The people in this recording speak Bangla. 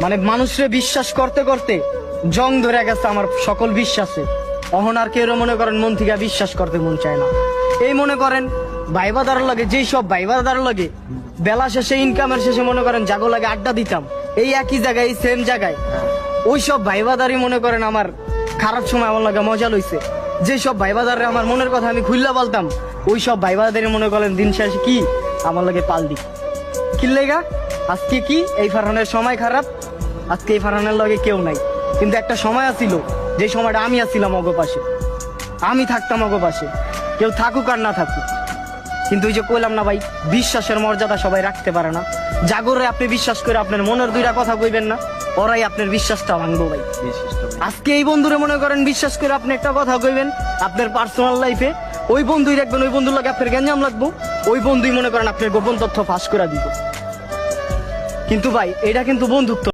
মানে মানুষরে বিশ্বাস করতে করতে জং ধরে গেছে আমার সকল বিশ্বাসে। অহন আর কেউ মনে করেন মন থেকে বিশ্বাস করতে মন চায় না। এই মনে করেন ভাইবাদার লাগে, যেই সব ভাইবাদার লাগে বেলা শেষে ইনকামের শেষে মনে করেন জাগো লাগে আড্ডা দিতাম এই একই জায়গায়, এই সেম জায়গায়, ওই সব ভাইবাদারই মনে করেন আমার খারাপ সময় আমার লাগে মজা লইছে। যেসব ভাইবাদারে আমার মনের কথা আমি খুললা বলতাম, ওই সব ভাইবাদারে মনে করেন দিন শেষে কি আমার লাগে পাল দি কিল্লেগা। আজকে কি এই ফারহানের সময় খারাপ, আজকে এই ফারহানের লগে কেউ নাই। কিন্তু একটা সময় আছিল, যে সময়টা আমি আসছিলাম অগো পাশে, আমি থাকতাম অগো পাশে, কেউ থাকুক আর না থাকুক। কিন্তু ওই যে কইলাম না ভাই, বিশ্বাসের মর্যাদা সবাই রাখতে পারে না। জাগরে আপনি বিশ্বাস করে আপনার মনের দুইটা কথা কইবেন না, ওরাই আপনার বিশ্বাসটা ভাঙবো ভাই। আজকে এই বন্ধুরে মনে করেন বিশ্বাস করে আপনি একটা কথা কইবেন আপনার পার্সোনাল লাইফে, ওই বন্ধুই দেখবেন ওই বন্ধুর লাগে আপনার গ্যাঞ্জাম লাগবো, ওই বন্ধুই মনে করেন আপনার গোপন তথ্য ফাঁস করে দিব। কিন্তু ভাই এটা কিন্তু বন্ধুত্ব।